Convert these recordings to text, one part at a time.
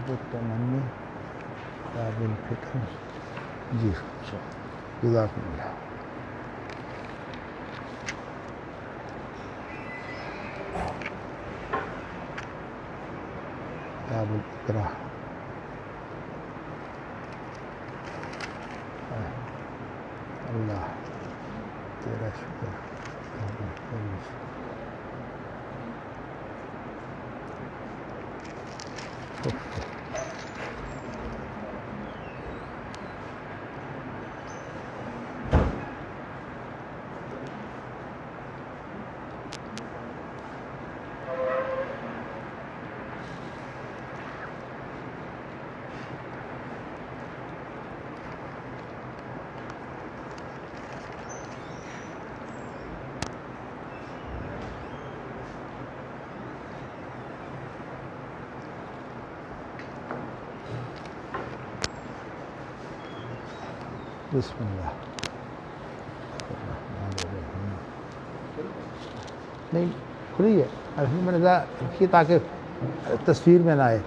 کتاب التمنی کتاب الفکر جی جزاکم اللہ کتاب الاقراء اللہ تیرا شکر بسم اللہ نہیں کھلی ہے الحمد للہ کی تاکہ تصویر میں نہ آئے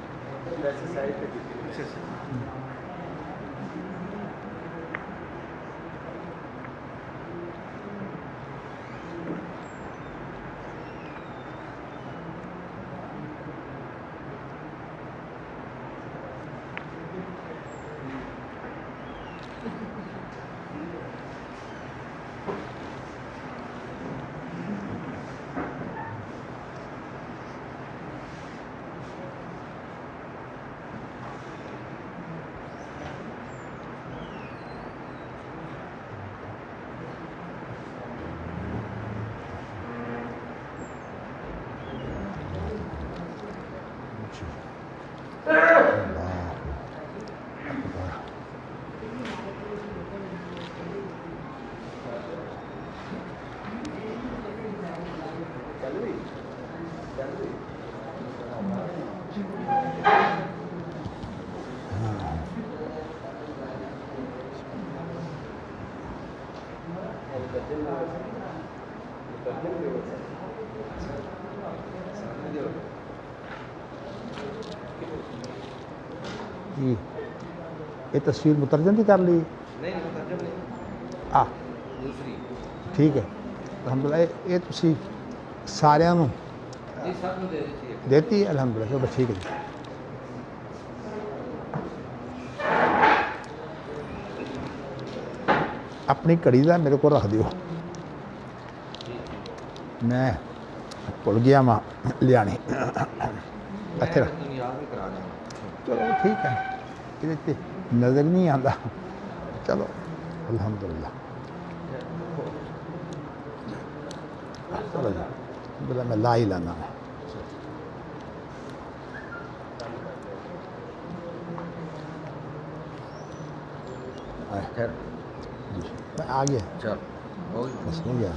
جی یہ تصویر مترجم بھی کر لی ٹھیک ہے الحمدللہ یہ تسی سارے دیتی ہے الحمدللہ چلو ٹھیک ہے اپنی کڑی دا میرے کو رکھ دیو میں بھول گیا ماں لیانی اچھا چلو ٹھیک ہے یہ نظر نہیں آتا چلو الحمدللہ چلو جی الحمدللہ میں لا ہی لانا ہے جی میں آ گیا بس ہو گیا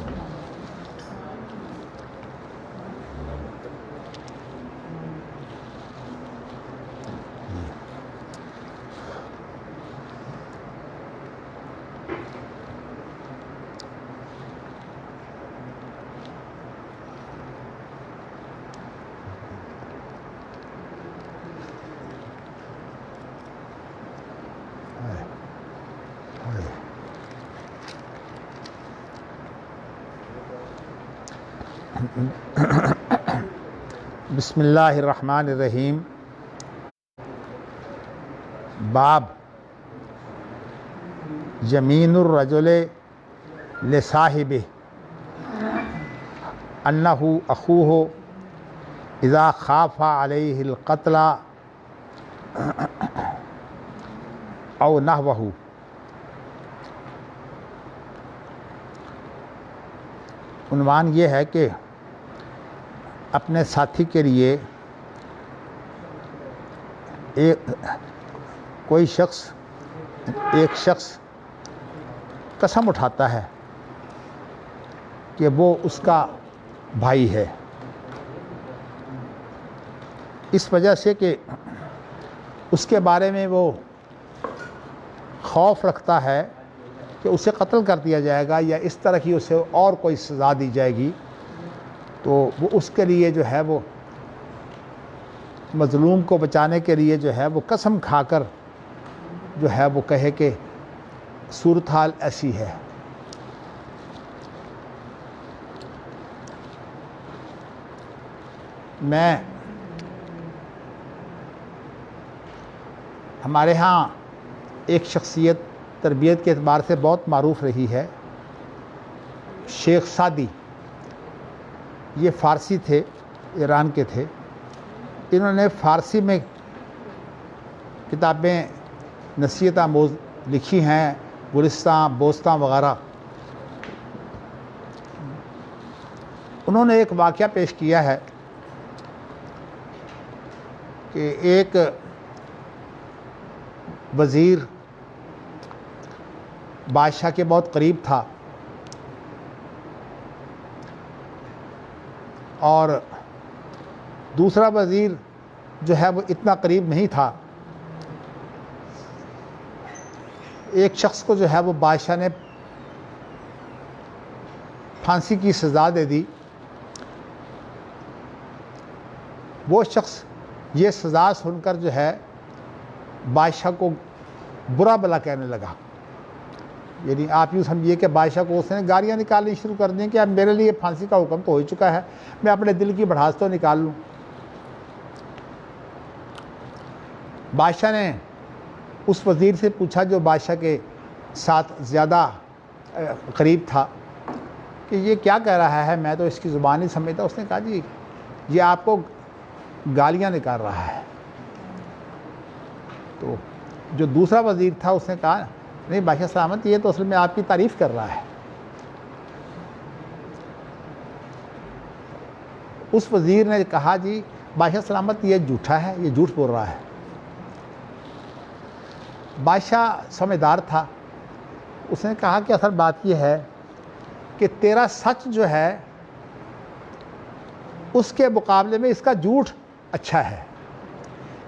بسم اللہ الرحمن الرحیم باب یمین الرجل لصاحبہ انہ اخوہ اذا خاف علیہ القتل او نحوہ عنوان یہ ہے کہ اپنے ساتھی کے لیے ایک شخص قسم اٹھاتا ہے کہ وہ اس کا بھائی ہے اس وجہ سے کہ اس کے بارے میں وہ خوف رکھتا ہے کہ اسے قتل کر دیا جائے گا یا اس طرح کی اسے اور کوئی سزا دی جائے گی، تو وہ اس کے لیے جو ہے وہ مظلوم کو بچانے کے لیے جو ہے وہ قسم کھا کر جو ہے وہ کہے کہ صورتحال ایسی ہے. میں ہمارے ہاں ایک شخصیت تربیت کے اعتبار سے بہت معروف رہی ہے، شیخ سعدی. یہ فارسی تھے، ایران کے تھے. انہوں نے فارسی میں کتابیں نصیحت آموز لکھی ہیں، گلستان، بوستان وغیرہ. انہوں نے ایک واقعہ پیش کیا ہے کہ ایک وزیر بادشاہ کے بہت قریب تھا اور دوسرا وزیر جو ہے وہ اتنا قریب نہیں تھا. ایک شخص کو جو ہے وہ بادشاہ نے پھانسی کی سزا دے دی. وہ شخص یہ سزا سن کر جو ہے بادشاہ کو برا بھلا کہنے لگا. یعنی آپ یوں سمجھیے کہ بادشاہ کو اس نے گالیاں نکالنی شروع کر دیں کہ اب میرے لیے پھانسی کا حکم تو ہو چکا ہے، میں اپنے دل کی بڑھاس تو نکال لوں. بادشاہ نے اس وزیر سے پوچھا جو بادشاہ کے ساتھ زیادہ قریب تھا کہ یہ کیا کہہ رہا ہے، میں تو اس کی زبان نہیں سمجھتا. اس نے کہا جی یہ آپ کو گالیاں نکال رہا ہے. تو جو دوسرا وزیر تھا اس نے کہا نہیں بادشاہ سلامت، یہ تو اصل میں آپ کی تعریف کر رہا ہے. اس وزیر نے کہا جی بادشاہ سلامت یہ جھوٹا ہے، یہ جھوٹ بول رہا ہے. بادشاہ سمجھدار تھا، اس نے کہا کہ اصل بات یہ ہے کہ تیرا سچ جو ہے اس کے مقابلے میں اس کا جھوٹ اچھا ہے،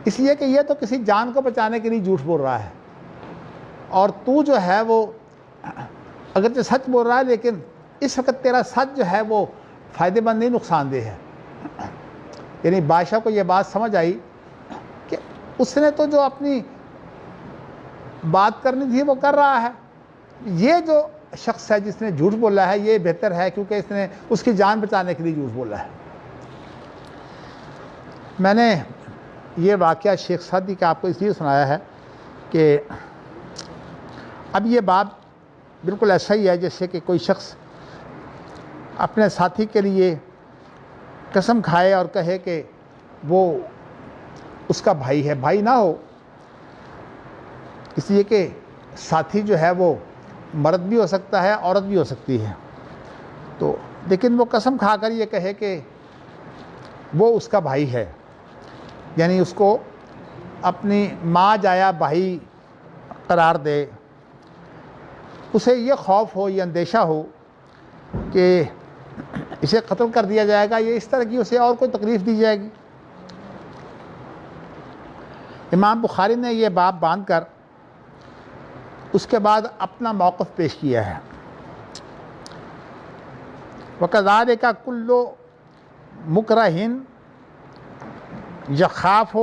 اس لیے کہ یہ تو کسی جان کو بچانے کے لیے جھوٹ بول رہا ہے، اور تو جو ہے وہ اگرچہ سچ بول رہا ہے لیکن اس وقت تیرا سچ جو ہے وہ فائدے مند نہیں، نقصان دہ ہے. یعنی بادشاہ کو یہ بات سمجھ آئی کہ اس نے تو جو اپنی بات کرنی تھی وہ کر رہا ہے، یہ جو شخص ہے جس نے جھوٹ بولا ہے یہ بہتر ہے کیونکہ اس نے اس کی جان بچانے کے لیے جھوٹ بولا ہے. میں نے یہ واقعہ شیخ سعدی کا آپ کو اس لیے سنایا ہے کہ اب یہ بات بالکل ایسا ہی ہے جیسے کہ کوئی شخص اپنے ساتھی کے لیے قسم کھائے اور کہے کہ وہ اس کا بھائی ہے. بھائی نہ ہو، اس لیے کہ ساتھی جو ہے وہ مرد بھی ہو سکتا ہے، عورت بھی ہو سکتی ہے. تو لیکن وہ قسم کھا کر یہ کہے کہ وہ اس کا بھائی ہے، یعنی اس کو اپنی ماں جایا بھائی قرار دے. اسے یہ خوف ہو، یہ اندیشہ ہو کہ اسے قتل کر دیا جائے گا، یہ اس طرح کی اسے اور کوئی تکلیف دی جائے گی. امام بخاری نے یہ باب باندھ کر اس کے بعد اپنا موقف پیش کیا ہے. وَكَذَلِكَ كُلُّ مُكْرَهٍ يَخَافُ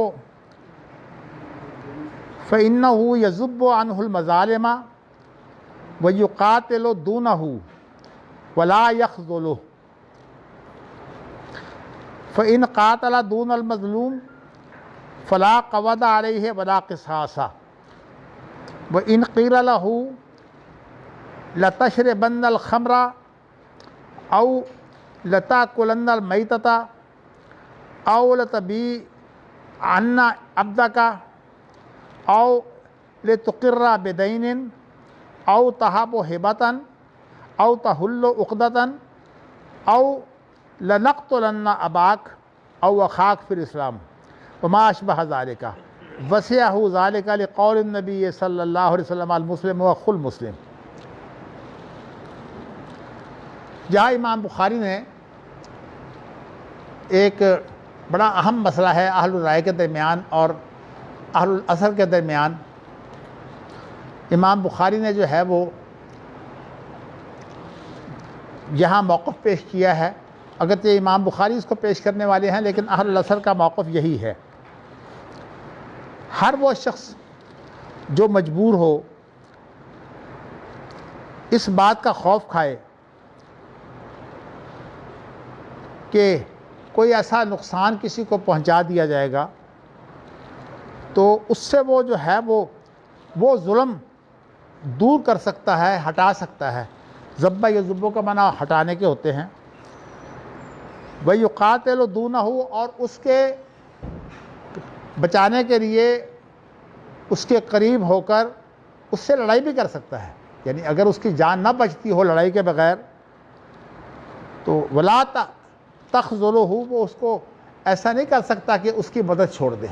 فَإِنَّهُ يَذُبُّ عَنْهُ الْمَظَالِمَ وَيُقَاتِلُ دُونَهُ وَلَا يَخْذُلُهُ فَإِنْ قَاتَلَ دُونَ الْمَظْلُومِ فَلَا قَوَدَ عَلَيْهِ وَلَا قِصَاصَ وَإِنْ قِيلَ لَهُ لَتَشْرَبَنَّ الْخَمْرَ أَوْ لَتَأْكُلَنَّ الْمَيْتَةَ أَوْ لَتَبِيعَنَّ عَبْدَكَ أَوْ لِتُقِرَّ بِدَيْنٍ أَوْ تَهَبُ هِبَةً أَوْ تَحُلُّ عُقْدَةً أَوْ لَنَقْتُلَنَّ أَبَاكَ أَوْ أَخَاكَ فِي الْإِسْلَامِ وما اشبہ ذالک وسعہ ذالک لقول النبی صلی اللہ علیہ وسلم المسلم وخل مسلم. جہاں امام بخاری نے ایک بڑا اہم مسئلہ ہے اہل الرائے کے درمیان اور اہل الاثر کے درمیان، امام بخاری نے جو ہے وہ یہاں موقف پیش کیا ہے. اگرچہ امام بخاری اس کو پیش کرنے والے ہیں لیکن اہل الاثر کا موقف یہی ہے ہر وہ شخص جو مجبور ہو اس بات کا خوف کھائے کہ کوئی ایسا نقصان کسی کو پہنچا دیا جائے گا تو اس سے وہ جو ہے وہ ظلم دور کر سکتا ہے، ہٹا سکتا ہے۔ ذبح یذبو کا معنی ہٹانے کے ہوتے ہیں۔ وَيُقَاتِلُ دُونَهُ، اور اس کے بچانے کے لیے اس کے قریب ہو کر اس سے لڑائی بھی کر سکتا ہے، یعنی اگر اس کی جان نہ بچتی ہو لڑائی کے بغیر تو وَلَا تَخْذُلُهُ، وہ اس کو ایسا نہیں کر سکتا کہ اس کی مدد چھوڑ دے۔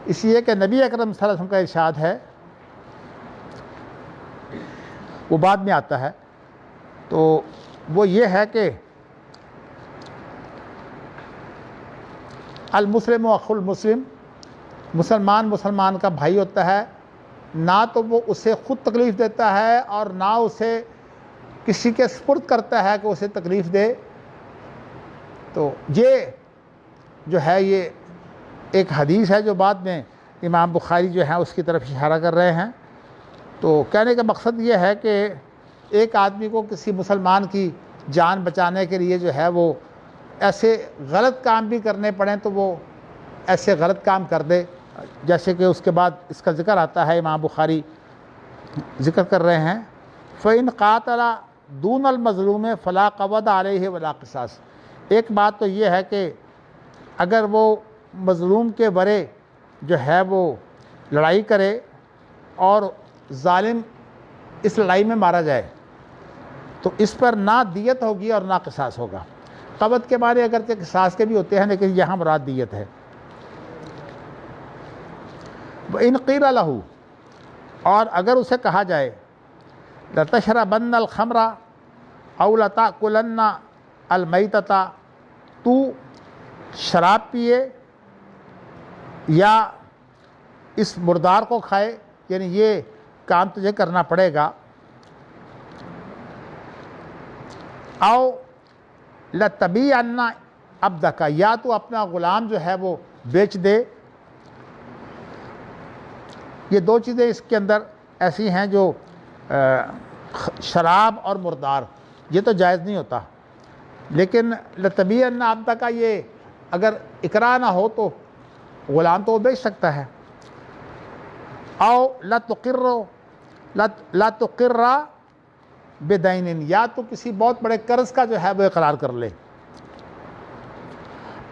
اس لیے کہ نبی اکرم صلی اللہ علیہ وسلم کا ارشاد ہے، وہ بعد میں آتا ہے، تو وہ یہ ہے کہ المسلم اخو المسلم، مسلمان کا بھائی ہوتا ہے، نہ تو وہ اسے خود تکلیف دیتا ہے اور نہ اسے کسی کے سپرد کرتا ہے کہ اسے تکلیف دے۔ تو یہ جو ہے یہ ایک حدیث ہے جو بعد میں امام بخاری جو ہے اس کی طرف اشارہ کر رہے ہیں۔ تو کہنے کا مقصد یہ ہے کہ ایک آدمی کو کسی مسلمان کی جان بچانے کے لیے جو ہے وہ ایسے غلط کام بھی کرنے پڑیں تو وہ ایسے غلط کام کر دے، جیسے کہ اس کے بعد اس کا ذکر آتا ہے، امام بخاری ذکر کر رہے ہیں فَإِنْ قَاتَلَ دُونَ الْمَظْلُومِ فَلَا قَوَدَ عَلَيْهِ وَلَا قِصَاص۔ ایک بات تو یہ ہے کہ اگر وہ مظلوم کے ورے جو ہے وہ لڑائی کرے اور ظالم اس لڑائی میں مارا جائے تو اس پر نہ دیت ہوگی اور نہ قصاص ہوگا۔ قوت کے معنی اگرچہ قصاص کے بھی ہوتے ہیں لیکن یہاں مراد دیت ہے۔ وَإِنْ قِيلَ لَهُ، اور اگر اسے کہا جائے لَتَشْرَبَنَّ الْخَمْرَ أَوْ لَتَأْكُلَنَّ الْمَيْتَةَ، تو شراب پیے یا اس مردار کو کھائے، یعنی یہ کام تجھے کرنا پڑے گا۔ او لَتَبِيعَنَّ عَبْدَكَ، یا تو اپنا غلام جو ہے وہ بیچ دے۔ یہ دو چیزیں اس کے اندر ایسی ہیں جو شراب اور مردار یہ تو جائز نہیں ہوتا، لیکن لَتَبِيعَنَّ عَبْدَكَ یہ اگر اکراہ نہ ہو تو غلام تو وہ بیچ سکتا ہے۔ او لا تقر بدین، یا تو کسی بہت بڑے قرض کا جو ہے وہ اقرار کر لے۔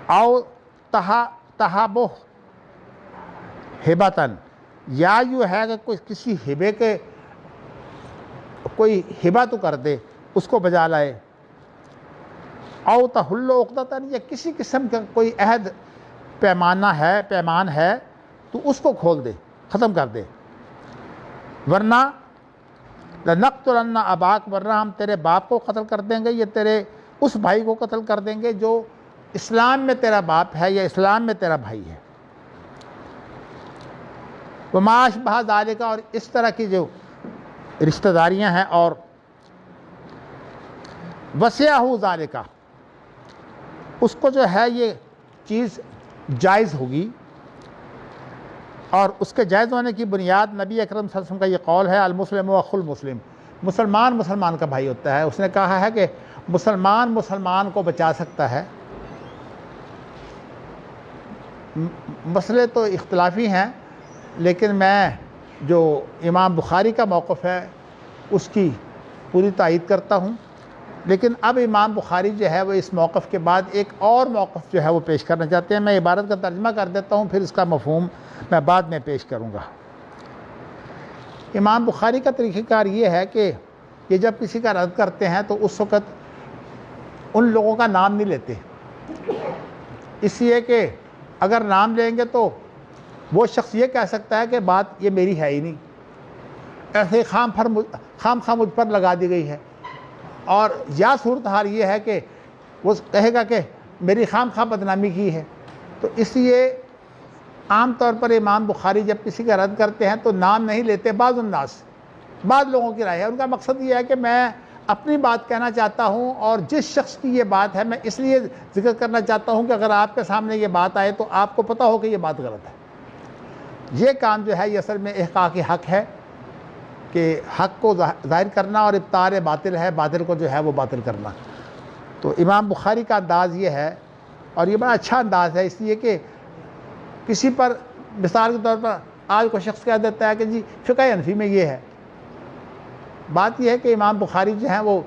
او تہابہ ہبتن، یا یوں ہے کہ کوئی کسی ہبے کے کوئی ہبہ تو کر دے، اس کو بجا لائے۔ او تحل عقدتن، یا کسی قسم کا کوئی عہد پیمان ہے تو اس کو کھول دے، ختم کر دے۔ ورنہ لَنَقْتُلَنَّ أَبَاكَ، ورنہ ہم تیرے باپ کو قتل کر دیں گے، یا تیرے اس بھائی کو قتل کر دیں گے جو اسلام میں تیرا باپ ہے یا اسلام میں تیرا بھائی ہے۔ وَمَا أَشْبَهَ ذَلِكَ، اور اس طرح کی جو رشتہ داریاں ہیں، اور وَسِعَهُ ذَلِكَ، اس کو جو ہے یہ چیز جائز ہوگی۔ اور اس کے جائز ہونے کی بنیاد نبی اکرم صلی اللہ علیہ وسلم کا یہ قول ہے، المسلم اخو المسلم، مسلمان کا بھائی ہوتا ہے۔ اس نے کہا ہے کہ مسلمان کو بچا سکتا ہے۔ مسئلے تو اختلافی ہیں، لیکن میں جو امام بخاری کا موقف ہے اس کی پوری تائید کرتا ہوں۔ لیکن اب امام بخاری جو ہے وہ اس موقف کے بعد ایک اور موقف جو ہے وہ پیش کرنا چاہتے ہیں۔ میں عبارت کا ترجمہ کر دیتا ہوں، پھر اس کا مفہوم میں بعد میں پیش کروں گا۔ امام بخاری کا طریقہ کار یہ ہے کہ یہ جب کسی کا رد کرتے ہیں تو اس وقت ان لوگوں کا نام نہیں لیتے، اس لیے کہ اگر نام لیں گے تو وہ شخص یہ کہہ سکتا ہے کہ بات یہ میری ہے ہی نہیں، ایسے خام خواہ مجھ پر لگا دی گئی ہے۔ اور یا صورتحال یہ ہے کہ وہ کہے گا کہ میری خام خواہ بدنامی کی ہے۔ تو اس لیے عام طور پر امام بخاری جب کسی کا رد کرتے ہیں تو نام نہیں لیتے۔ بعض لوگوں کی رائے ہے، ان کا مقصد یہ ہے کہ میں اپنی بات کہنا چاہتا ہوں، اور جس شخص کی یہ بات ہے میں اس لیے ذکر کرنا چاہتا ہوں کہ اگر آپ کے سامنے یہ بات آئے تو آپ کو پتہ ہو کہ یہ بات غلط ہے۔ یہ کام جو ہے یہ اصل میں احقاق حق ہے کہ حق کو ظاہر کرنا اور ابطال باطل ہے، باطل کو جو ہے وہ باطل کرنا۔ تو امام بخاری کا انداز یہ ہے، اور یہ بڑا اچھا انداز ہے، اس لیے کہ کسی پر مثال کے طور پر آج کوئی شخص کہہ دیتا ہے کہ جی فقہ حنفی میں یہ ہے۔ بات یہ ہے کہ امام بخاری جو ہیں وہ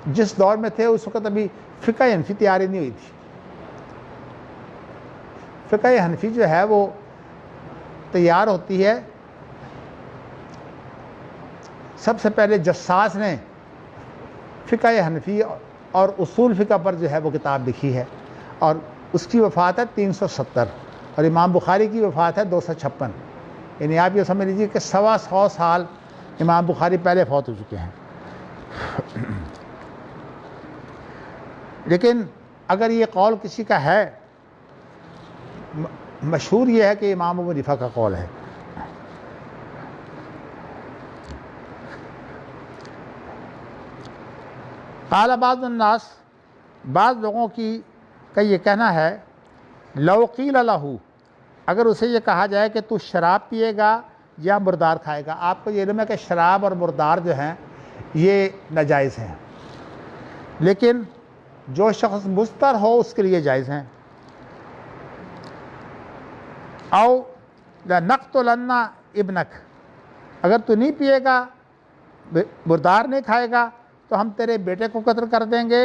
جس دور میں تھے اس وقت ابھی فقہ حنفی تیاری نہیں ہوئی تھی۔ فقہ حنفی جو ہے وہ تیار ہوتی ہے، سب سے پہلے جساس نے فقہ حنفی اور اصول فقہ پر جو ہے وہ کتاب لکھی ہے، اور اس کی وفات ہے 370، اور امام بخاری کی وفات ہے 256، یعنی آپ یہ سمجھ لیجیے کہ 125 سال امام بخاری پہلے فوت ہو چکے ہیں۔ لیکن اگر یہ قول کسی کا ہے، مشہور یہ ہے کہ امام ابو حنیفہ کا قول ہے۔ قال بعض الناس، بعض لوگوں کا یہ کہنا ہے، لو قیل لہ، اگر اسے یہ کہا جائے کہ تو شراب پیے گا یا مردار کھائے گا۔ آپ کو یہ علم ہے کہ شراب اور مردار جو ہیں یہ ناجائز ہیں، لیکن جو شخص مضطر ہو اس کے لیے جائز ہیں۔ او لنقتلن ابنک، اگر تو نہیں پیے گا، مردار نہیں کھائے گا، تو ہم تیرے بیٹے کو قتل کر دیں گے،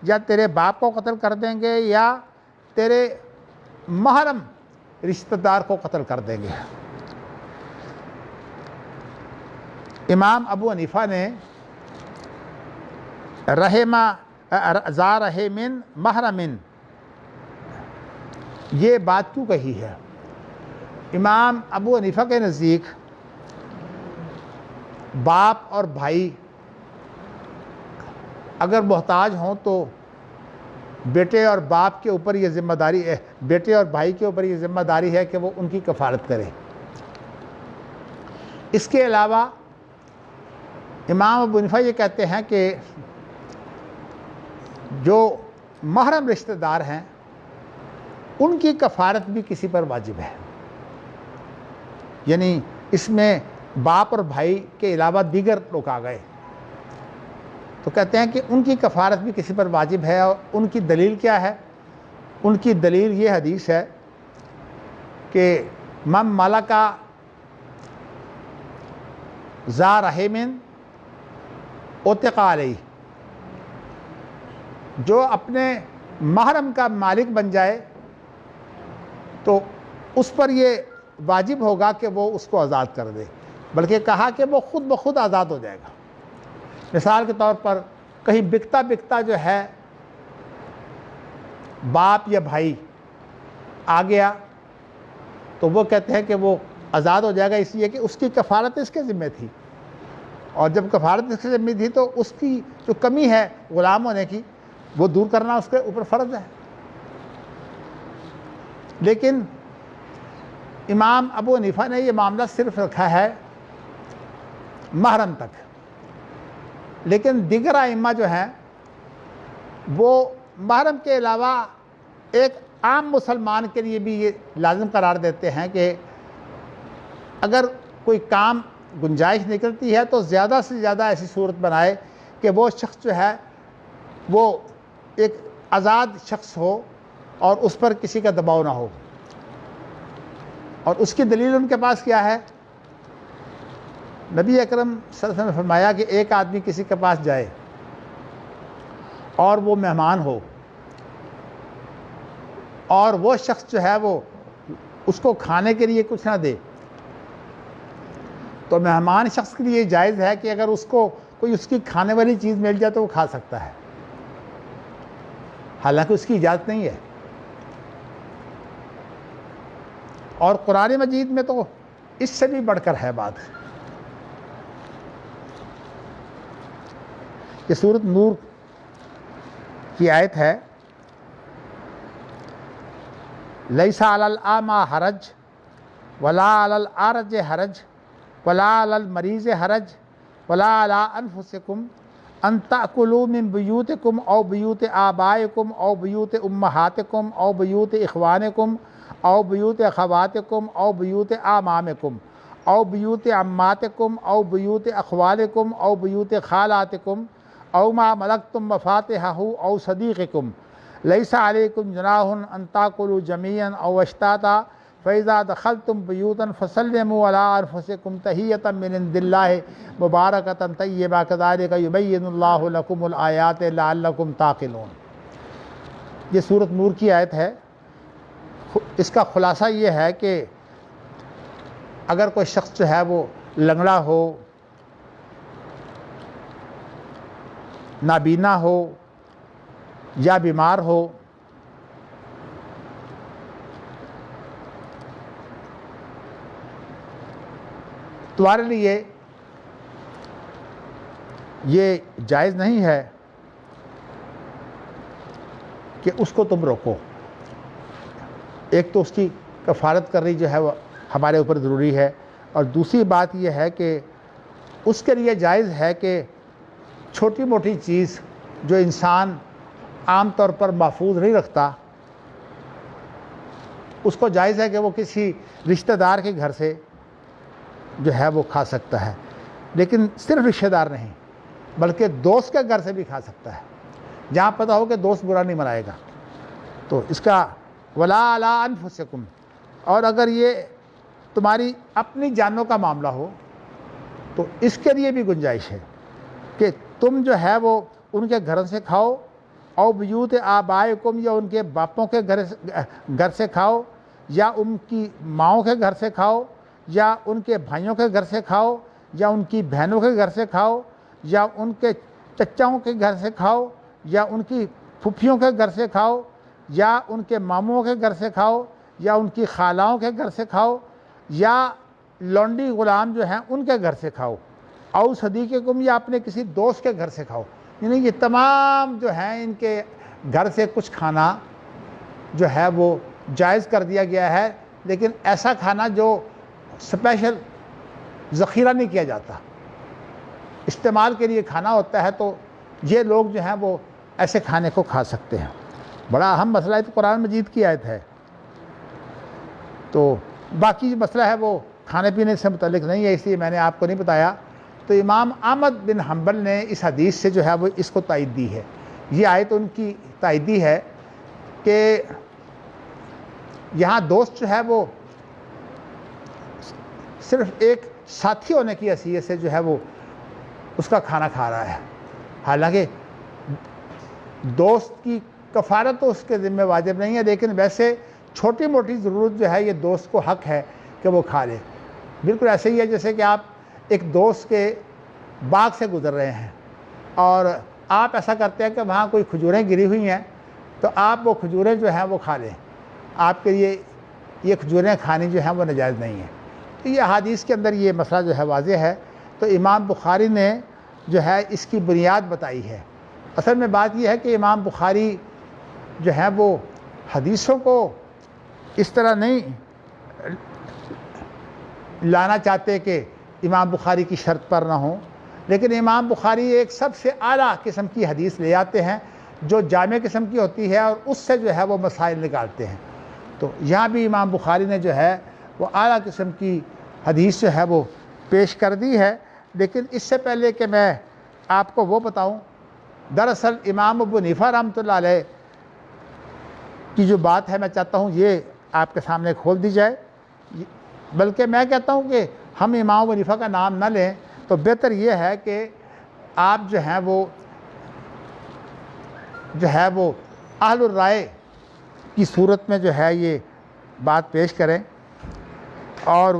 یا تیرے باپ کو قتل کر دیں گے، یا تیرے محرم رشتہ دار کو قتل کر دیں گے۔ امام ابو حنیفہ نے ذا رحم محرم یہ بات کیوں کہی ہے؟ امام ابو حنیفہ کے نزدیک باپ اور بھائی اگر محتاج ہوں تو بیٹے اور باپ کے اوپر یہ ذمہ داری ہے، بیٹے اور بھائی کے اوپر یہ ذمہ داری ہے کہ وہ ان کی کفالت کرے۔ اس کے علاوہ امام ابو حنیفہ یہ کہتے ہیں کہ جو محرم رشتہ دار ہیں ان کی کفارت بھی کسی پر واجب ہے، یعنی اس میں باپ اور بھائی کے علاوہ دیگر لوگ آ گئے، تو کہتے ہیں کہ ان کی کفارت بھی کسی پر واجب ہے۔ اور ان کی دلیل کیا ہے؟ ان کی دلیل یہ حدیث ہے کہ من ملک ذا رحم عتق علیہ، جو اپنے محرم کا مالک بن جائے تو اس پر یہ واجب ہوگا کہ وہ اس کو آزاد کر دے، بلکہ کہا کہ وہ خود بخود آزاد ہو جائے گا۔ مثال کے طور پر کہیں بکتا بکتا جو ہے باپ یا بھائی آ گیا تو وہ کہتے ہیں کہ وہ آزاد ہو جائے گا، اس لیے کہ اس کی کفارت اس کے ذمہ تھی، اور جب کفارت اس کے ذمہ تھی تو اس کی جو کمی ہے غلام ہونے کی وہ دور کرنا اس کے اوپر فرض ہے۔ لیکن امام ابو حنیفہ نے یہ معاملہ صرف رکھا ہے محرم تک، لیکن دیگر ائمہ جو ہیں وہ محرم کے علاوہ ایک عام مسلمان کے لیے بھی یہ لازم قرار دیتے ہیں کہ اگر کوئی کام گنجائش نکلتی ہے تو زیادہ سے زیادہ ایسی صورت بنائے کہ وہ شخص جو ہے وہ ایک آزاد شخص ہو اور اس پر کسی کا دباؤ نہ ہو۔ اور اس کی دلیل ان کے پاس کیا ہے؟ نبی اکرم صلی اللہ علیہ وسلم نے فرمایا کہ ایک آدمی کسی کے پاس جائے اور وہ مہمان ہو، اور وہ شخص جو ہے وہ اس کو کھانے کے لیے کچھ نہ دے، تو مہمان شخص کے لیے جائز ہے کہ اگر اس کو کوئی اس کی کھانے والی چیز مل جائے تو وہ کھا سکتا ہے، حالانکہ اس کی اجازت نہیں ہے۔ اور قرآن مجید میں تو اس سے بھی بڑھ کر ہے بات۔ یہ سورۃ نور کی آیت ہے، لیس علی الاعمی حرج ولا علی الاعرج حرج ولا علی المریض حرج ولا علی انفسکم ان تأکلوا من بیوتکم او بیوت آبائکم او بیوت امہاتکم او بیوت اخوانکم او بیوت اخواتکم او بیوت اعمامکم او بیوت عماتکم او بیوت اخوالکم او بیوت خالاتکم او ما ملکتم مفاتحہ او صدیقکم لیس علیکم جناح ان تاکلوا جمیعا او اشتاتا فَإِذَا دَخَلْتُمْ بُيُوتًا فَسَلِّمُوا عَلَىٰ أَنفُسِكُمْ تَحِيَّةً مِّنْ عِندِ اللَّهِ مُبَارَكَةً طَيِّبَةً كَذَٰلِكَ يُبَيِّنُ اللَّهُ لَكُمُ الْآيَاتِ لَعَلَّكُمْ تَعْقِلُونَ۔ یہ سورۃ نور کی آیت ہے۔ اس کا خلاصہ یہ ہے کہ اگر کوئی شخص جو ہے وہ لنگڑا ہو، نابینا ہو یا بیمار ہو، تمہارے لیے یہ جائز نہیں ہے کہ اس کو تم روکو۔ ایک تو اس کی کفارت کرنی جو ہے وہ ہمارے اوپر ضروری ہے، اور دوسری بات یہ ہے کہ اس کے لیے جائز ہے کہ چھوٹی موٹی چیز جو انسان عام طور پر محفوظ نہیں رکھتا، اس کو جائز ہے کہ وہ کسی رشتہ دار کے گھر سے جو ہے وہ کھا سکتا ہے، لیکن صرف رشتہ دار نہیں بلکہ دوست کے گھر سے بھی کھا سکتا ہے، جہاں پتہ ہو کہ دوست برا نہیں منائے گا۔ تو اس کا ولا علی انفسکم، اور اگر یہ تمہاری اپنی جانوں کا معاملہ ہو تو اس کے لیے بھی گنجائش ہے کہ تم جو ہے وہ ان کے گھر سے کھاؤ، او بیوت آبائکم، یا ان کے باپوں کے گھر سے کھاؤ، یا ان کی ماؤں کے گھر سے کھاؤ، یا ان کے بھائیوں کے گھر سے کھاؤ، یا ان کی بہنوں کے گھر سے کھاؤ، یا ان کے چچاؤں کے گھر سے کھاؤ، یا ان کی پھپھیوں کے گھر سے کھاؤ، یا ان کے ماموں کے گھر سے کھاؤ، یا ان کی خالاؤں کے گھر سے کھاؤ، یا لونڈی غلام جو ہیں ان کے گھر سے کھاؤ، او صدیقکم، یا اپنے کسی دوست کے گھر سے کھاؤ۔ یعنی یہ تمام جو ہیں ان کے گھر سے کچھ کھانا جو ہے وہ جائز کر دیا گیا ہے، لیکن ایسا کھانا جو اسپیشل ذخیرہ نہیں کیا جاتا، استعمال کے لیے کھانا ہوتا ہے، تو یہ لوگ جو ہیں وہ ایسے کھانے کو کھا سکتے ہیں۔ بڑا اہم مسئلہ ہے، تو قرآن مجید کی آیت ہے۔ تو باقی جو مسئلہ ہے وہ کھانے پینے سے متعلق نہیں ہے، اس لیے میں نے آپ کو نہیں بتایا۔ تو امام احمد بن حنبل نے اس حدیث سے جو ہے وہ اس کو تائید دی ہے۔ یہ آیت ان کی تائیدی ہے کہ یہاں دوست جو ہے وہ صرف ایک ساتھی ہونے کی حیثیت سے جو ہے وہ اس کا کھانا کھا رہا ہے، حالانکہ دوست کی کفارت تو اس کے ذمہ واجب نہیں ہے، لیکن ویسے چھوٹی موٹی ضرورت جو ہے یہ دوست کو حق ہے کہ وہ کھا لے۔ بالکل ایسے ہی ہے جیسے کہ آپ ایک دوست کے باغ سے گزر رہے ہیں اور آپ ایسا کرتے ہیں کہ وہاں کوئی کھجوریں گری ہوئی ہیں، تو آپ وہ کھجوریں جو ہیں وہ کھا لیں، آپ کے لیے یہ کھجوریں کھانی جو ہیں وہ ناجائز نہیں ہیں۔ تو یہ احادیث کے اندر یہ مسئلہ جو ہے واضح ہے۔ تو امام بخاری نے جو ہے اس کی بنیاد بتائی ہے۔ اصل میں بات یہ ہے کہ امام بخاری جو ہے وہ حدیثوں کو اس طرح نہیں لانا چاہتے کہ امام بخاری کی شرط پر نہ ہوں، لیکن امام بخاری ایک سب سے اعلیٰ قسم کی حدیث لے آتے ہیں جو جامع قسم کی ہوتی ہے، اور اس سے جو ہے وہ مسائل نکالتے ہیں۔ تو یہاں بھی امام بخاری نے جو ہے وہ اعلیٰ قسم کی حدیث جو ہے وہ پیش کر دی ہے۔ لیکن اس سے پہلے کہ میں آپ کو وہ بتاؤں، دراصل امام ابو حنیفہ رحمۃ اللہ علیہ کی جو بات ہے میں چاہتا ہوں یہ آپ کے سامنے کھول دی جائے، بلکہ میں کہتا ہوں کہ ہم امام ابو حنیفہ کا نام نہ لیں تو بہتر یہ ہے کہ آپ جو ہیں وہ اہل الرائے کی صورت میں جو ہے یہ بات پیش کریں، اور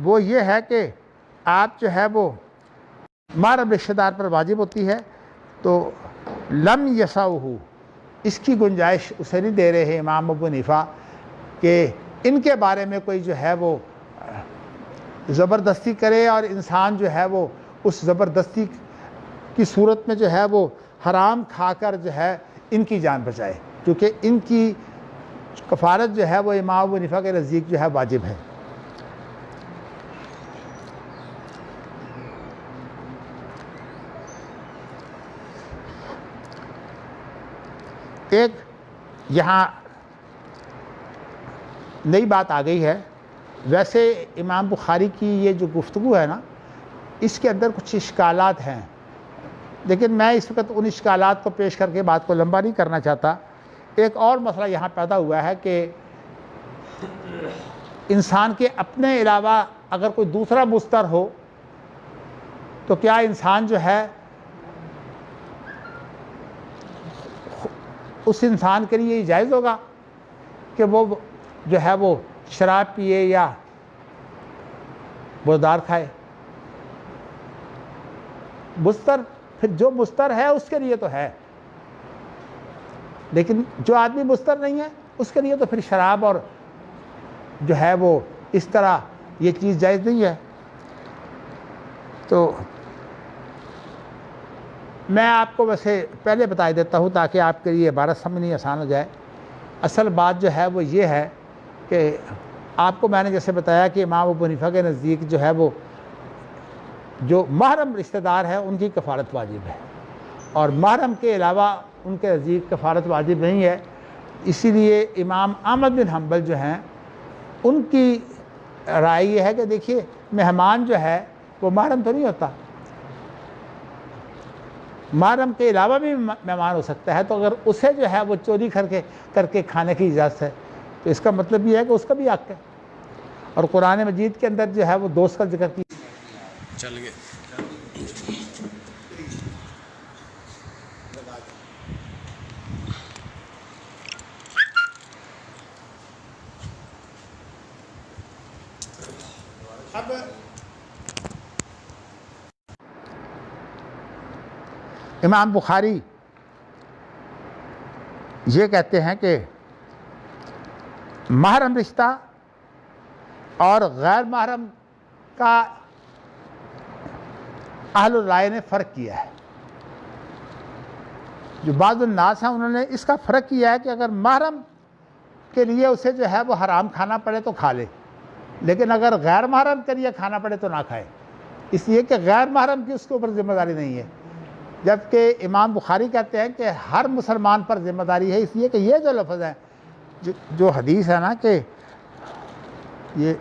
وہ یہ ہے کہ آپ جو ہے وہ محرم رشتہ دار پر واجب ہوتی ہے، تو لم یسعہ، اس کی گنجائش اسے نہیں دے رہے ہیں امام ابو حنیفہ کہ ان کے بارے میں کوئی جو ہے وہ زبردستی کرے اور انسان جو ہے وہ اس زبردستی کی صورت میں جو ہے وہ حرام کھا کر جو ہے ان کی جان بچائے، کیونکہ ان کی کفارت جو ہے وہ امام ابو حنیفہ کے نزدیک جو ہے واجب ہے۔ ایک یہاں نئی بات آ گئی ہے. ویسے امام بخاری کی یہ جو گفتگو ہے نا، اس کے اندر کچھ اشکالات ہیں، لیکن میں اس وقت ان اشکالات کو پیش کر کے بات کو لمبا نہیں کرنا چاہتا. ایک اور مسئلہ یہاں پیدا ہوا ہے کہ انسان کے اپنے علاوہ اگر کوئی دوسرا مستر ہو تو کیا انسان جو ہے اس انسان کے لیے یہ جائز ہوگا کہ وہ جو ہے وہ شراب پیے یا بردار کھائے؟ مستر پھر جو مستر ہے اس کے لیے تو ہے، لیکن جو آدمی مستر نہیں ہے اس کے لیے تو پھر شراب اور جو ہے وہ اس طرح یہ چیز جائز نہیں ہے. تو میں آپ کو ویسے پہلے بتا دیتا ہوں تاکہ آپ کے لیے عبارت سمجھنی آسان ہو جائے. اصل بات جو ہے وہ یہ ہے کہ آپ کو میں نے جیسے بتایا کہ امام ابو حنیفہ کے نزدیک جو ہے وہ جو محرم رشتہ دار ہے ان کی کفارت واجب ہے، اور محرم کے علاوہ ان کے نزدیک کفارت واجب نہیں ہے. اسی لیے امام احمد بن حنبل جو ہیں ان کی رائے یہ ہے کہ دیکھیے مہمان جو ہے وہ محرم تو نہیں ہوتا، محرم کے علاوہ بھی مہمان ہو سکتا ہے، تو اگر اسے جو ہے وہ چوری کر کے کھانے کی اجازت ہے تو اس کا مطلب یہ ہے کہ اس کا بھی حق ہے. اور قرآن مجید کے اندر جو ہے وہ دوست کا ذکر کیا. چل گئے. اب امام بخاری یہ کہتے ہیں کہ محرم رشتہ اور غیر محرم کا اہل الرائے نے فرق کیا ہے. جو بعض الناس ہیں انہوں نے اس کا فرق کیا ہے کہ اگر محرم کے لیے اسے جو ہے وہ حرام کھانا پڑے تو کھا لے، لیکن اگر غیر محرم کے لیے کھانا پڑے تو نہ کھائے، اس لیے کہ غیر محرم کی اس کے اوپر ذمہ داری نہیں ہے. جبکہ امام بخاری کہتے ہیں کہ ہر مسلمان پر ذمہ داری ہے، اس لیے کہ یہ جو لفظ ہے جو حدیث ہے نا کہ یہ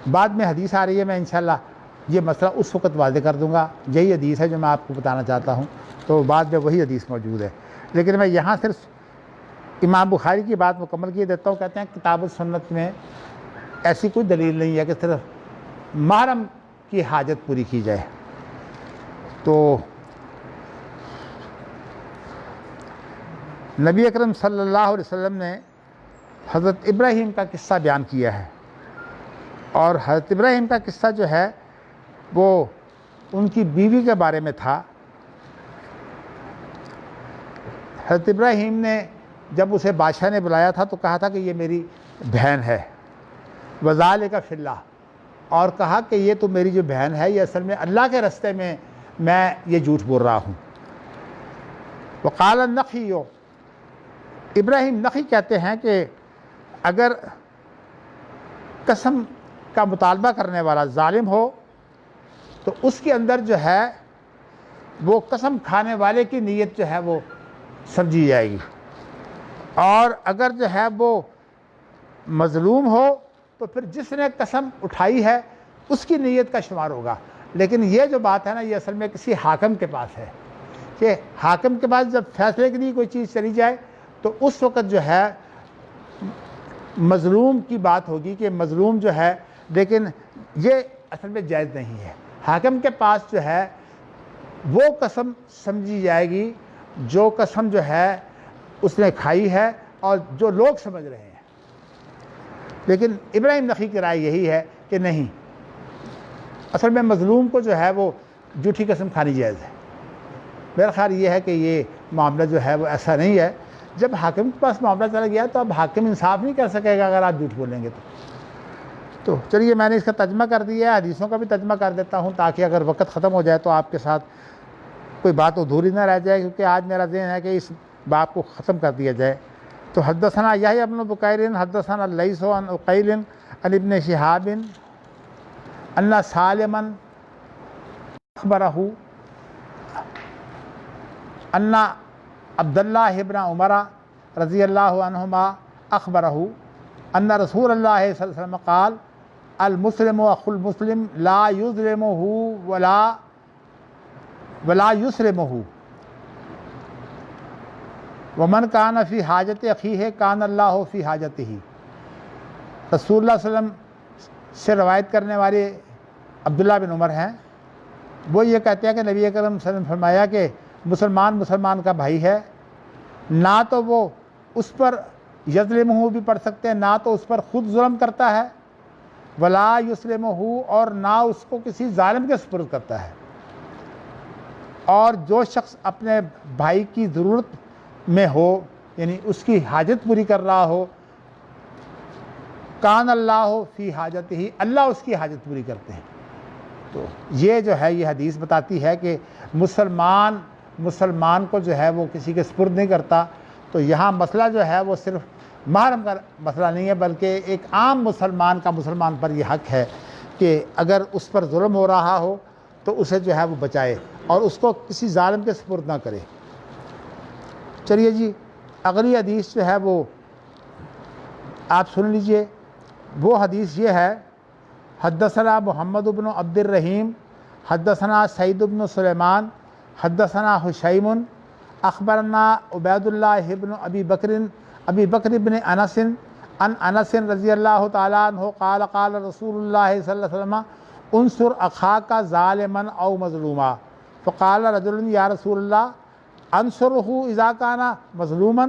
بعد میں حدیث آ رہی ہے، میں انشاءاللہ یہ مسئلہ اس وقت واضح کر دوں گا. یہی حدیث ہے جو میں آپ کو بتانا چاہتا ہوں، تو بعد میں وہی حدیث موجود ہے. لیکن میں یہاں صرف امام بخاری کی بات مکمل کیے دیتا ہوں. کہتے ہیں کتاب و سنت میں ایسی کوئی دلیل نہیں ہے کہ صرف محرم کی حاجت پوری کی جائے. تو نبی اکرم صلی اللہ علیہ وسلم نے حضرت ابراہیم کا قصہ بیان کیا ہے، اور حضرت ابراہیم کا قصہ جو ہے وہ ان کی بیوی کے بارے میں تھا. حضرت ابراہیم نے جب اسے بادشاہ نے بلایا تھا تو کہا تھا کہ یہ میری بہن ہے، وذالک فی اللہ، اور کہا کہ یہ تو میری جو بہن ہے یہ اصل میں اللہ کے راستے میں یہ جھوٹ بول رہا ہوں. وقال النخی، ابراہیم نخی کہتے ہیں کہ اگر قسم کا مطالبہ کرنے والا ظالم ہو تو اس کے اندر جو ہے وہ قسم کھانے والے کی نیت جو ہے وہ سمجھی جائے گی، اور اگر جو ہے وہ مظلوم ہو تو پھر جس نے قسم اٹھائی ہے اس کی نیت کا شمار ہوگا. لیکن یہ جو بات ہے نا یہ اصل میں کسی حاکم کے پاس ہے کہ حاکم کے پاس جب فیصلے کے لیے کوئی چیز چلی جائے تو اس وقت جو ہے مظلوم کی بات ہوگی کہ مظلوم جو ہے، لیکن یہ اصل میں جائز نہیں ہے. حاکم کے پاس جو ہے وہ قسم سمجھی جائے گی جو قسم جو ہے اس نے کھائی ہے اور جو لوگ سمجھ رہے ہیں. لیکن ابراہیم نخی کی رائے یہی ہے کہ نہیں، اصل میں مظلوم کو جو ہے وہ جھوٹی قسم کھانی جائز ہے. میرا خیال یہ ہے کہ یہ معاملہ جو ہے وہ ایسا نہیں ہے. جب حاکم کے پاس معاملہ چلا گیا تو اب حاکم انصاف نہیں کر سکے گا اگر آپ جھوٹ بولیں گے تو چلیے میں نے اس کا ترجمہ کر دیا ہے، حدیثوں کا بھی ترجمہ کر دیتا ہوں تاکہ اگر وقت ختم ہو جائے تو آپ کے ساتھ کوئی بات ادھوری نہ رہ جائے، کیونکہ آج میرا ذہن ہے کہ اس باب کو ختم کر دیا جائے۔ تو حدثنا یحییٰ بن بکیر حدثنا اللیث عن عقیل عن ابن شہاب ان سالما اخبرہ ان عبد اللہ ابن عمر رضی اللہ عنہما اخبرہ ان رسول اللہ صلی اللہ علیہ وسلم قال المسلم اخو المسلم لا یظلمہ ولا یسرمہ ومن کان فی حاجت اخیہ کان اللہ فی حاجتہ۔ رسول اللہ صلی اللہ علیہ وسلم سے روایت کرنے والے عبداللہ بن عمر ہیں، وہ یہ کہتے ہیں کہ نبی اکرم صلی اللہ علیہ وسلم نے فرمایا کہ مسلمان کا بھائی ہے، نہ تو وہ اس پر یظلمہ بھی پڑھ سکتے ہیں، نہ تو اس پر خود ظلم کرتا ہے، ولا یسلمہ، اور نہ اس کو کسی ظالم کے سپرد کرتا ہے۔ اور جو شخص اپنے بھائی کی ضرورت میں ہو، یعنی اس کی حاجت پوری کر رہا ہو، کان اللہ فی حاجتہ، اللہ اس کی حاجت پوری کرتے ہیں۔ تو یہ جو ہے یہ حدیث بتاتی ہے کہ مسلمان کو جو ہے وہ کسی کے سپرد نہیں کرتا۔ تو یہاں مسئلہ جو ہے وہ صرف محرم کا مسئلہ نہیں ہے، بلکہ ایک عام مسلمان کا مسلمان پر یہ حق ہے کہ اگر اس پر ظلم ہو رہا ہو تو اسے جو ہے وہ بچائے اور اس کو کسی ظالم کے سپرد نہ کرے۔ چلیے جی، اگلی حدیث جو ہے وہ آپ سن لیجئے۔ وہ حدیث یہ ہے، حدثنا محمد بن عبد الرحیم حدثنا سعید بن سلیمان حدثنا حشیم اخبرنا عبید اللہ بن ابی بکر بن انس عن انس رضی اللہ تعالی عنہ قال قال رسول اللہ صلی اللہ علیہ وسلم انصر اخاک ظالما او مظلوما فقال رجل یا رسول اللہ انصرہ اذا کان مظلوما،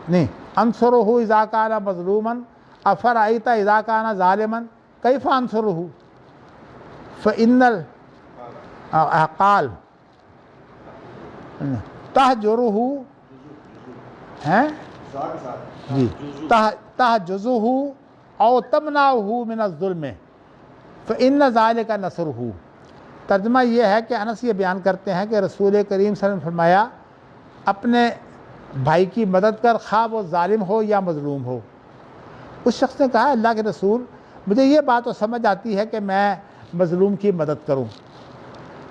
نہیں، انصرہ اذا کان مظلوما افرأیت اذا کان ظالما کیف انصرہ فإن قال تہجرہ جی تہجزہ او تمنعہ من الظلم فإن ذلک نصرہ۔ ترجمہ یہ ہے کہ انس یہ بیان کرتے ہیں کہ رسول کریم صلی اللہ علیہ وسلم نے فرمایا اپنے بھائی کی مدد کر، خواہ وہ ظالم ہو یا مظلوم ہو۔ اس شخص نے کہا اللہ کے رسول، مجھے یہ بات تو سمجھ آتی ہے کہ میں مظلوم کی مدد کروں،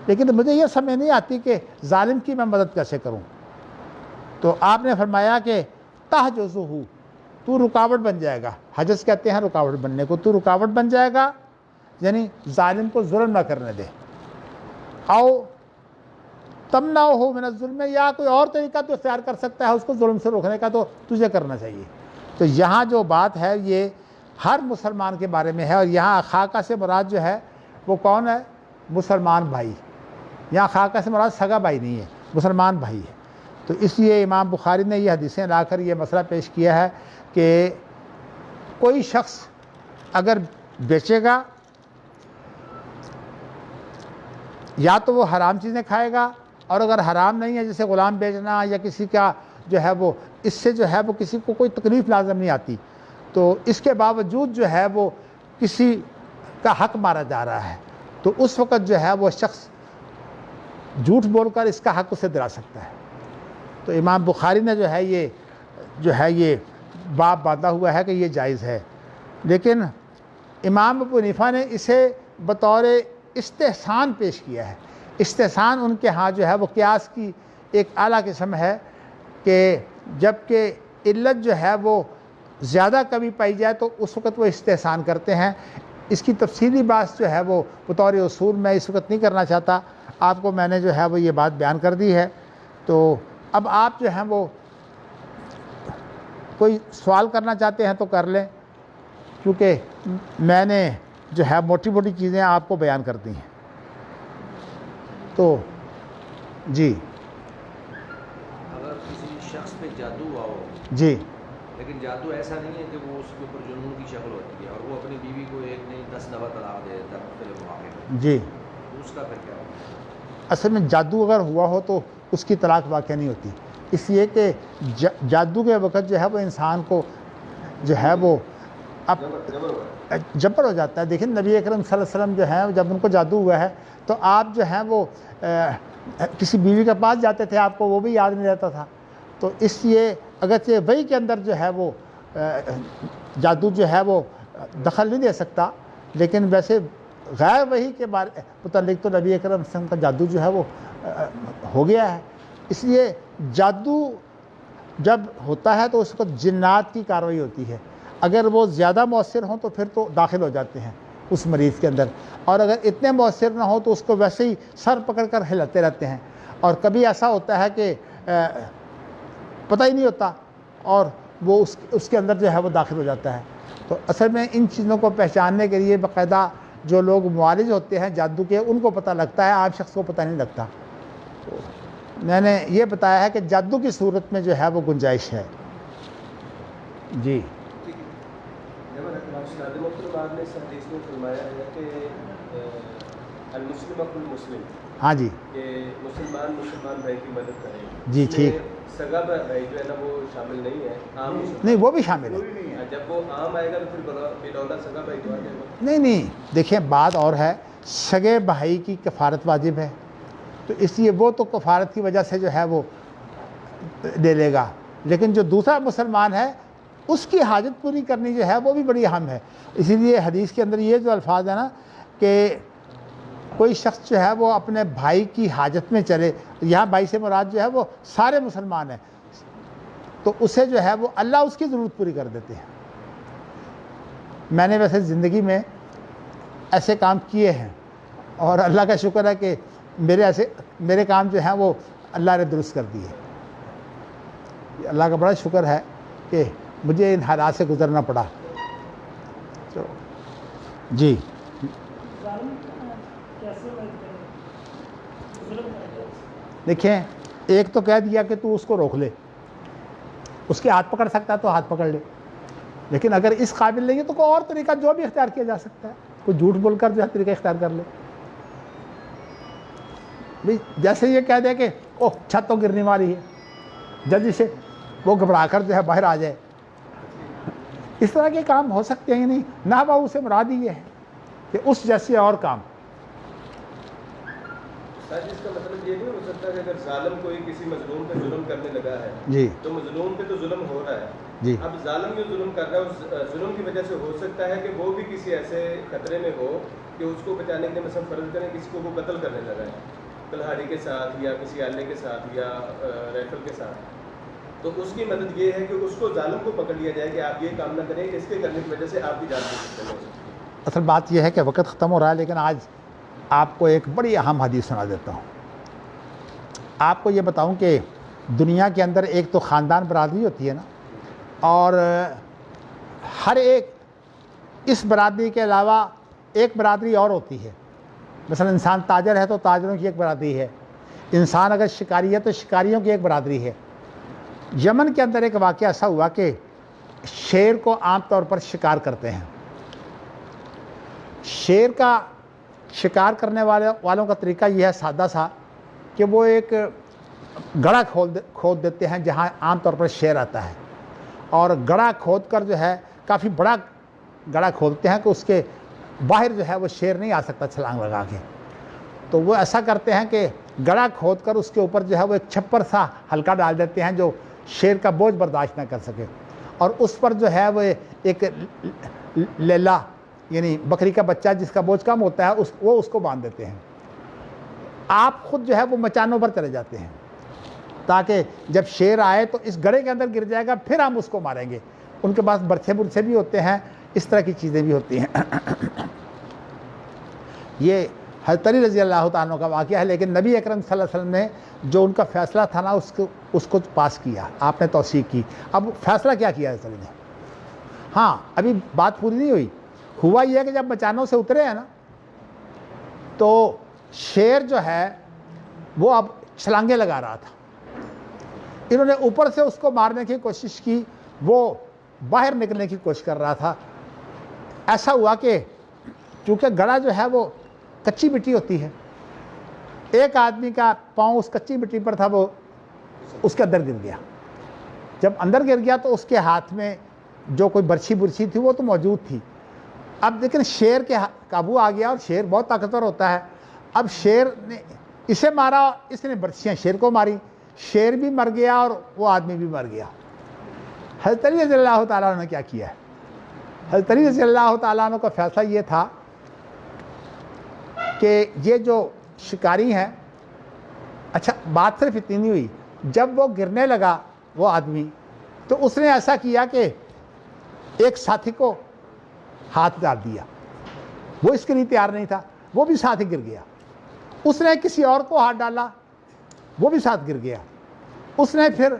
لیکن مجھے یہ سمجھ نہیں آتی کہ ظالم کی میں مدد کیسے کروں۔ تو آپ نے فرمایا کہ تہجزہ، تو رکاوٹ بن جائے گا۔ حجز کہتے ہیں رکاوٹ بننے کو، تو رکاوٹ بن جائے گا، یعنی ظالم کو ظلم نہ کرنے دے۔ او تمنعہ من الظلم، یا کوئی اور طریقہ تو اختیار کر سکتا ہے اس کو ظلم سے روکنے کا، تو تجھے کرنا چاہیے۔ تو یہاں جو بات ہے یہ ہر مسلمان کے بارے میں ہے، اور یہاں اخاکہ سے مراد جو ہے وہ کون ہے؟ مسلمان بھائی۔ یہاں اخاکہ سے مراد سگا بھائی نہیں ہے، مسلمان بھائی ہے۔ تو اس لیے امام بخاری نے یہ حدیثیں لا کر یہ مسئلہ پیش کیا ہے کہ کوئی شخص اگر بیچے گا یا تو وہ حرام چیزیں کھائے گا، اور اگر حرام نہیں ہے جیسے غلام بیچنا یا کسی کا جو ہے وہ اس سے جو ہے وہ کسی کو کوئی تکلیف لازم نہیں آتی، تو اس کے باوجود جو ہے وہ کسی کا حق مارا جا رہا ہے، تو اس وقت جو ہے وہ شخص جھوٹ بول کر اس کا حق اسے دلا سکتا ہے۔ تو امام بخاری نے جو ہے یہ باب باندھا ہوا ہے کہ یہ جائز ہے، لیکن امام ابو حنیفہ نے اسے بطور استحسان پیش کیا ہے۔ استحسان ان کے ہاں جو ہے وہ قیاس کی ایک اعلیٰ قسم ہے کہ جب کہ علت جو ہے وہ زیادہ کمی پائی جائے تو اس وقت وہ استحسان کرتے ہیں۔ اس کی تفصیلی بات جو ہے وہ بطور اصول میں اس وقت نہیں کرنا چاہتا، آپ کو میں نے جو ہے وہ یہ بات بیان کر دی ہے۔ تو اب آپ جو ہیں وہ کوئی سوال کرنا چاہتے ہیں تو کر لیں، کیونکہ میں نے جو ہے موٹی موٹی چیزیں آپ کو بیان کر دی ہیں۔ تو جی، اگر کسی شخص پہ جادو ہوا ہو، جی، لیکن جادو ایسا نہیں ہے کہ وہ اس کے اوپر جنون کی شکل ہوتی ہے، اور وہ اپنی بیوی کو ایک نہیں 10 دفعہ طلاق دے دیتا ہے مختلف مواقع پر، جی، اس کا پھر کیا ہوگا؟ اصل میں جادو اگر ہوا ہو تو اس کی طلاق واقع نہیں ہوتی، اس لیے کہ جادو کے وقت جو ہے وہ انسان کو جو ہے وہ اب جبر ہو جاتا ہے. دیکھیں نبی اکرم صلی اللہ علیہ وسلم جو ہیں جب ان کو جادو ہوا ہے تو آپ جو ہیں وہ کسی بیوی کے پاس جاتے تھے, آپ کو وہ بھی یاد نہیں رہتا تھا. تو اس لیے اگرچہ وحی کے اندر جو ہے وہ جادو جو ہے وہ دخل نہیں دے سکتا, لیکن ویسے غیر وحی کے بارے متعلق تو نبی اکرم صلی اللہ علیہ وسلم کا جادو جو ہے وہ ہو گیا ہے. اس لیے جادو جب ہوتا ہے تو اس کو جنات کی کارروائی ہوتی ہے. اگر وہ زیادہ مؤثر ہوں تو پھر تو داخل ہو جاتے ہیں اس مریض کے اندر, اور اگر اتنے مؤثر نہ ہو تو اس کو ویسے ہی سر پکڑ کر ہلاتے رہتے ہیں. اور کبھی ایسا ہوتا ہے کہ پتہ ہی نہیں ہوتا اور وہ اس کے اندر جو ہے وہ داخل ہو جاتا ہے. تو اصل میں ان چیزوں کو پہچاننے کے لیے باقاعدہ جو لوگ معالج ہوتے ہیں جادو کے, ان کو پتہ لگتا ہے, عام شخص کو پتہ نہیں لگتا. تو میں نے یہ بتایا ہے کہ جادو کی صورت میں جو ہے وہ گنجائش ہے. جی ہاں جی کہ مسلمان بھائی کی مدد کریں. جی ٹھیک. سگا بھائی جو ہے نا وہ شامل نہیں ہے, عام نہیں وہ بھی شامل ہے. جب وہ عام آئے گا تو پھر بلولا سگا بھائی تو آ جائے گا. نہیں دیکھیں بات اور ہے, سگے بھائی کی کفارت واجب ہے تو اس لیے وہ تو کفارت کی وجہ سے جو ہے وہ دے لے گا, لیکن جو دوسرا مسلمان ہے اس کی حاجت پوری کرنی جو ہے وہ بھی بڑی اہم ہے. اسی لیے حدیث کے اندر یہ جو الفاظ ہے نا کہ کوئی شخص جو ہے وہ اپنے بھائی کی حاجت میں چلے, یہاں بھائی سے مراد جو ہے وہ سارے مسلمان ہیں, تو اسے جو ہے وہ اللہ اس کی ضرورت پوری کر دیتے ہیں. میں نے ویسے زندگی میں ایسے کام کیے ہیں اور اللہ کا شکر ہے کہ میرے کام جو ہیں وہ اللہ نے درست کر دیے. اللہ کا بڑا شکر ہے کہ مجھے ان حالات سے گزرنا پڑا. جی دیکھیں, ایک تو کہہ دیا کہ تو اس کو روک لے, اس کے ہاتھ پکڑ سکتا ہے تو ہاتھ پکڑ لے, لیکن اگر اس قابل نہیں ہے تو کوئی اور طریقہ جو بھی اختیار کیا جا سکتا ہے, کوئی جھوٹ بول کر جو ہے طریقہ اختیار کر لے. جیسے یہ کہہ دے کہ اوہ چھت تو گرنے والی ہے, جلدی سے وہ گھبرا کر جو ہے باہر آ جائے, اس طرح کے کام ہو سکتے ہیں. نہیں نہ باؤ سے مراد ہی یہ ہے کہ اس جیسے اور کام. اس کا مطلب یہ نہیں ہو سکتا کہ اگر ظالم کوئی کسی مظلوم پہ ظلم کرنے لگا ہے جی تو مظلوم پہ تو ظلم ہو رہا ہے جی, اب ظالم جو ظلم کر رہا ہے اس ظلم کی وجہ سے ہو سکتا ہے کہ وہ بھی کسی ایسے خطرے میں ہو کہ اس کو بچانے کے لیے مثلا فرض کریں کسی کو وہ قتل کرنے لگا ہے کلہاڑی کے ساتھ یا کسی آلے کے ساتھ یا رائفل کے ساتھ, تو اس کی مدد یہ ہے کہ اس کو ظالم کو پکڑ لیا جائے کہ آپ یہ کام نہ کریں, اس کے کرنے کی وجہ سے آپ بھی جان سکتے ہیں. اصل بات یہ ہے کہ وقت ختم ہو رہا ہے, لیکن آج آپ کو ایک بڑی اہم حدیث سنا دیتا ہوں. آپ کو یہ بتاؤں کہ دنیا کے اندر ایک تو خاندان برادری ہوتی ہے نا, اور ہر ایک اس برادری کے علاوہ ایک برادری اور ہوتی ہے. مثلا انسان تاجر ہے تو تاجروں کی ایک برادری ہے, انسان اگر شکاری ہے تو شکاریوں کی ایک برادری ہے. یمن کے اندر ایک واقعہ ایسا ہوا کہ شیر کو عام طور پر شکار کرتے ہیں. شیر کا شکار کرنے والوں کا طریقہ یہ ہے سادہ سا کہ وہ ایک گڑھا کھود دیتے ہیں جہاں عام طور پر شیر آتا ہے, اور گڑھا کھود کر جو ہے کافی بڑا گڑھا کھودتے ہیں کہ اس کے باہر جو ہے وہ شیر نہیں آ سکتا چھلانگ لگا کے. تو وہ ایسا کرتے ہیں کہ گڑھا کھود کر اس کے اوپر جو ہے وہ ایک چھپر سا ہلکا ڈال دیتے ہیں جو شیر کا بوجھ برداشت نہ کر سکے, اور اس پر جو ہے وہ ایک لیلا یعنی بکری کا بچہ جس کا بوجھ کم ہوتا ہے وہ اس کو باندھ دیتے ہیں. آپ خود جو ہے وہ مچانوں پر چلے جاتے ہیں تاکہ جب شیر آئے تو اس گڑھے کے اندر گر جائے گا, پھر ہم اس کو ماریں گے. ان کے پاس برچھے برچھے بھی ہوتے ہیں, اس طرح کی چیزیں بھی ہوتی ہیں. یہ حضرت علی رضی اللہ تعالیٰ کا واقعہ ہے, لیکن نبی اکرم صلی اللہ علیہ وسلم نے جو ان کا فیصلہ تھا نا اس کو پاس کیا, آپ نے توثیق کی. اب فیصلہ کیا کیا حضرت علی نے؟ ہاں ابھی بات پوری نہیں ہوئی. ہوا یہ ہے کہ جب مچانوں سے اترے ہیں نا تو شیر جو ہے وہ اب چھلانگیں لگا رہا تھا. انہوں نے اوپر سے اس کو مارنے کی کوشش کی, وہ باہر نکلنے کی کوشش کر رہا تھا. ایسا ہوا کہ چونکہ گڑھا جو ہے وہ کچی مٹی ہوتی ہے, ایک آدمی کا پاؤں اس کچی مٹی پر تھا, وہ اس کے اندر گر گیا. جب اندر گر گیا تو اس کے ہاتھ میں جو کوئی برچھی برچھی تھی وہ تو موجود تھی. اب لیکن شیر کے قابو آ گیا اور شیر بہت طاقتور ہوتا ہے. اب شیر نے اسے مارا, اس نے برچھیاں شیر کو ماری, شیر بھی مر گیا اور وہ آدمی بھی مر گیا. حضرت علی رضی اللہ تعالیٰ عنہ نے کیا کیا ہے؟ حضرت علی رضی اللہ تعالیٰ عنہ کا فیصلہ یہ تھا کہ یہ جو شکاری ہیں, اچھا بات صرف اتنی نہیں ہوئی, جب وہ گرنے لگا وہ آدمی تو اس نے ایسا کیا کہ ایک ساتھی کو ہاتھ ڈال دیا, وہ اس کے لیے تیار نہیں تھا, وہ بھی ساتھ ہی گر گیا. اس نے کسی اور کو ہاتھ ڈالا, وہ بھی ساتھ گر گیا. اس نے پھر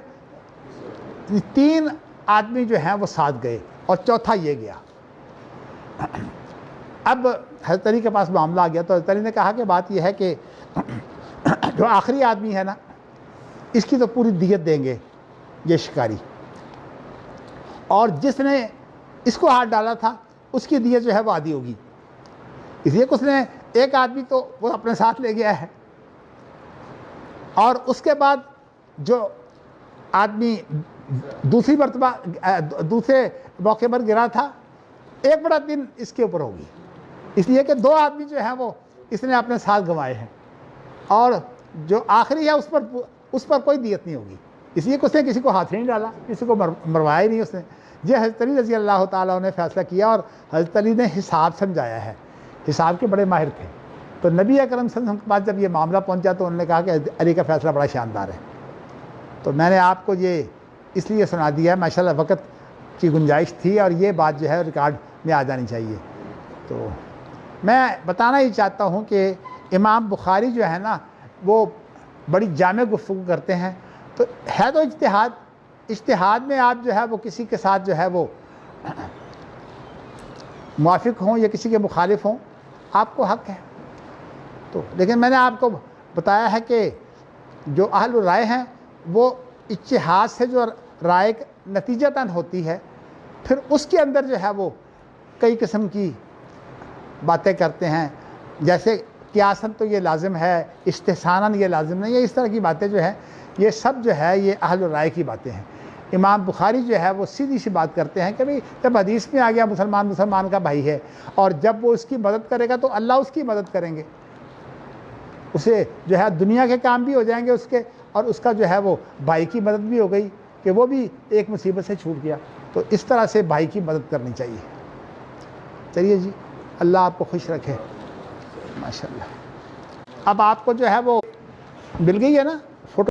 3 آدمی جو ہیں وہ ساتھ گئے اور چوتھا یہ گیا. اب حضرت علی کے پاس معاملہ آ گیا تو حضرت علی نے کہا کہ بات یہ ہے کہ جو آخری آدمی ہے نا, اس کی تو پوری دیت دیں گے یہ شکاری, اور جس نے اس کو ہاتھ ڈالا تھا اس کی دیت جو ہے وہ آدھی ہوگی. اس لیے کہ اس نے ایک آدمی تو وہ اپنے ساتھ لے گیا ہے, اور اس کے بعد جو آدمی دوسری مرتبہ دوسرے موقع پر گرا تھا, ایک بڑا دن اس کے اوپر ہوگی. اس لیے کہ 2 آدمی جو ہیں وہ اس نے اپنے ساتھ گنوائے ہیں, اور جو آخری ہے اس پر کوئی دیت نہیں ہوگی. اس لیے کہ اس نے کسی کو ہاتھ نہیں ڈالا, کسی کو مروایا ہی نہیں اس نے. یہ حضرت علی رضی اللہ تعالیٰ نے فیصلہ کیا, اور حضرت علی نے حساب سمجھایا ہے, حساب کے بڑے ماہر تھے. تو نبی اکرم صلی اللہ علیہ وسلم کے پاس جب یہ معاملہ پہنچا تو انہوں نے کہا کہ علی کا فیصلہ بڑا شاندار ہے. تو میں نے آپ کو یہ اس لیے سنا دیا ہے, ماشاءاللہ وقت کی گنجائش تھی اور یہ بات جو ہے ریکارڈ میں آ جانی چاہیے. تو میں بتانا ہی چاہتا ہوں کہ امام بخاری جو ہے نا وہ بڑی جامع گفتگو کرتے ہیں. تو ہے تو اجتہاد میں آپ جو ہے وہ کسی کے ساتھ جو ہے وہ موافق ہوں یا کسی کے مخالف ہوں, آپ کو حق ہے. تو لیکن میں نے آپ کو بتایا ہے کہ جو اہل رائے ہیں وہ اجتہاد سے جو رائے نتیجتاً ہوتی ہے, پھر اس کے اندر جو ہے وہ کئی قسم کی باتیں کرتے ہیں, جیسے قیاساً تو یہ لازم ہے, استحساناً یہ لازم نہیں ہے. اس طرح کی باتیں جو ہیں یہ سب جو ہے یہ اہل رائے کی باتیں ہیں. امام بخاری جو ہے وہ سیدھی سی بات کرتے ہیں کہ بھئی جب حدیث میں آ گیا مسلمان کا بھائی ہے, اور جب وہ اس کی مدد کرے گا تو اللہ اس کی مدد کریں گے, اسے جو ہے دنیا کے کام بھی ہو جائیں گے اس کے, اور اس کا جو ہے وہ بھائی کی مدد بھی ہو گئی کہ وہ بھی ایک مصیبت سے چھوٹ گیا. تو اس طرح سے بھائی کی مدد کرنی چاہیے. چلیے جی, اللہ آپ کو خوش رکھے. ماشاءاللہ. اب آپ کو جو ہے وہ مل گئی ہے نا